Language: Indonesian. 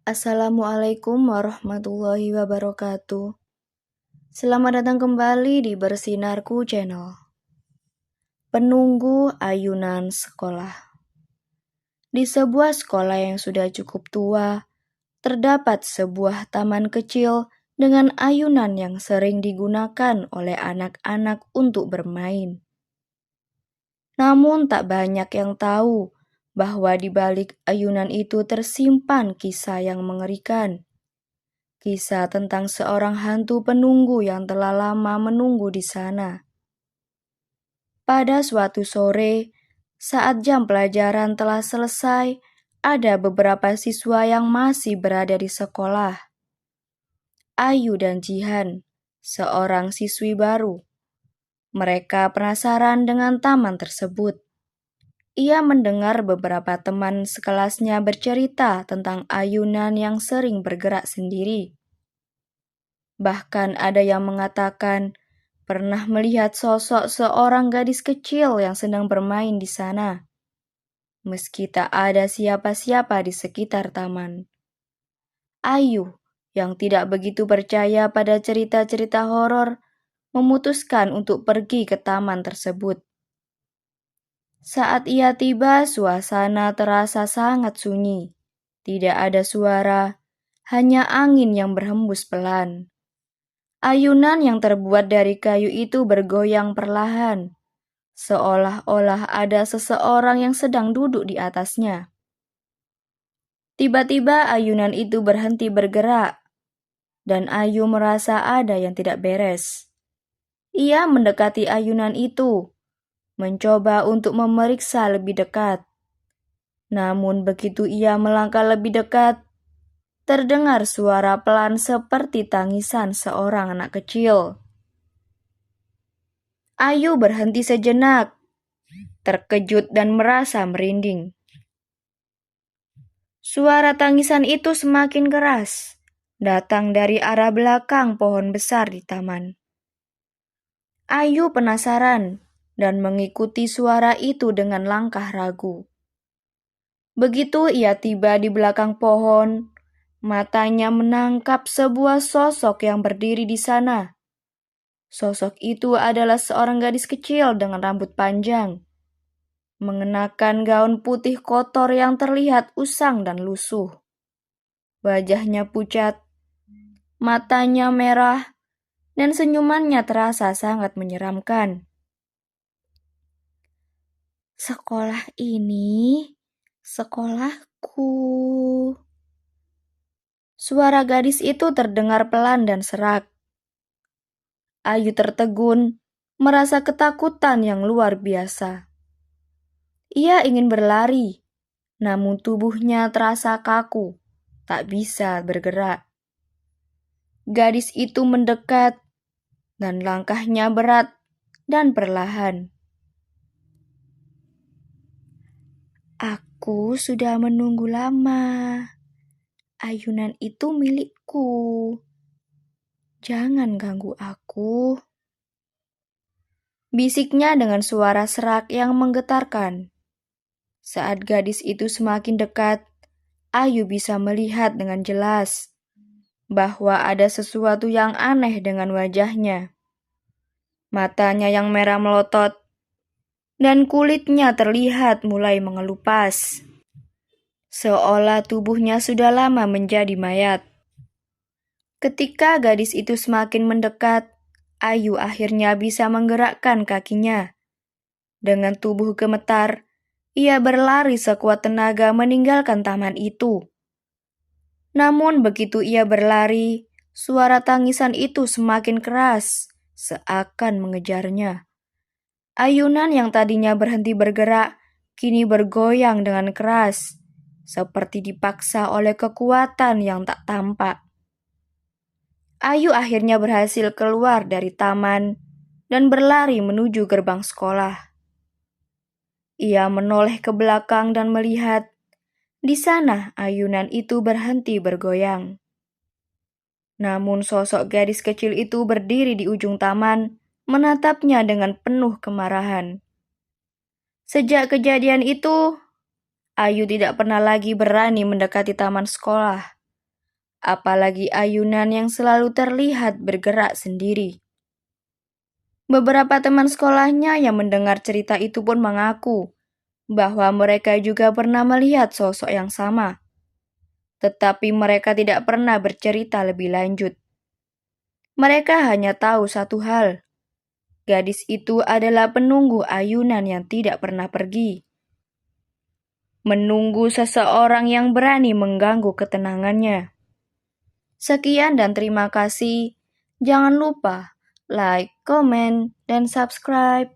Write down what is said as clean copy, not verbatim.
Assalamualaikum warahmatullahi wabarakatuh. Selamat datang kembali di Bersinarku Channel. Penunggu ayunan sekolah. Di sebuah sekolah yang sudah cukup tua, terdapat sebuah taman kecil dengan ayunan yang sering digunakan oleh anak-anak untuk bermain. Namun tak banyak yang tahu bahwa di balik ayunan itu tersimpan kisah yang mengerikan. Kisah tentang seorang hantu penunggu yang telah lama menunggu di sana. Pada suatu sore, saat jam pelajaran telah selesai, ada beberapa siswa yang masih berada di sekolah. Ayu dan Jihan, seorang siswi baru. Mereka penasaran dengan taman tersebut. Ia mendengar beberapa teman sekelasnya bercerita tentang ayunan yang sering bergerak sendiri. Bahkan ada yang mengatakan pernah melihat sosok seorang gadis kecil yang sedang bermain di sana. Meski tak ada siapa-siapa di sekitar taman. Ayu, yang tidak begitu percaya pada cerita-cerita horor, memutuskan untuk pergi ke taman tersebut. Saat ia tiba, suasana terasa sangat sunyi. Tidak ada suara, hanya angin yang berhembus pelan. Ayunan yang terbuat dari kayu itu bergoyang perlahan, seolah-olah ada seseorang yang sedang duduk di atasnya. Tiba-tiba ayunan itu berhenti bergerak, dan Ayu merasa ada yang tidak beres. Ia mendekati ayunan itu, mencoba untuk memeriksa lebih dekat. Namun begitu ia melangkah lebih dekat, terdengar suara pelan seperti tangisan seorang anak kecil. Ayu berhenti sejenak, terkejut dan merasa merinding. Suara tangisan itu semakin keras, datang dari arah belakang pohon besar di taman. Ayu penasaran dan mengikuti suara itu dengan langkah ragu. Begitu ia tiba di belakang pohon, matanya menangkap sebuah sosok yang berdiri di sana. Sosok itu adalah seorang gadis kecil dengan rambut panjang, mengenakan gaun putih kotor yang terlihat usang dan lusuh. Wajahnya pucat, matanya merah, dan senyumannya terasa sangat menyeramkan. Sekolah ini, sekolahku. Suara gadis itu terdengar pelan dan serak. Ayu tertegun, merasa ketakutan yang luar biasa. Ia ingin berlari, namun tubuhnya terasa kaku, tak bisa bergerak. Gadis itu mendekat, dan langkahnya berat dan perlahan. Aku sudah menunggu lama. Ayunan itu milikku. Jangan ganggu aku. Bisiknya dengan suara serak yang menggetarkan. Saat gadis itu semakin dekat, Ayu bisa melihat dengan jelas bahwa ada sesuatu yang aneh dengan wajahnya. Matanya yang merah melotot, dan kulitnya terlihat mulai mengelupas. Seolah tubuhnya sudah lama menjadi mayat. Ketika gadis itu semakin mendekat, Ayu akhirnya bisa menggerakkan kakinya. Dengan tubuh gemetar, ia berlari sekuat tenaga meninggalkan taman itu. Namun begitu ia berlari, suara tangisan itu semakin keras, seakan mengejarnya. Ayunan yang tadinya berhenti bergerak, kini bergoyang dengan keras, seperti dipaksa oleh kekuatan yang tak tampak. Ayu akhirnya berhasil keluar dari taman dan berlari menuju gerbang sekolah. Ia menoleh ke belakang dan melihat di sana ayunan itu berhenti bergoyang. Namun sosok gadis kecil itu berdiri di ujung taman, menatapnya dengan penuh kemarahan. Sejak kejadian itu, Ayu tidak pernah lagi berani mendekati taman sekolah. apalagi ayunan yang selalu terlihat bergerak sendiri. Beberapa teman sekolahnya yang mendengar cerita itu pun mengaku bahwa mereka juga pernah melihat sosok yang sama, tetapi mereka tidak pernah bercerita lebih lanjut. Mereka hanya tahu satu hal, gadis itu adalah penunggu ayunan yang tidak pernah pergi. Menunggu seseorang yang berani mengganggu ketenangannya. Sekian dan terima kasih. Jangan lupa like, komen, dan subscribe.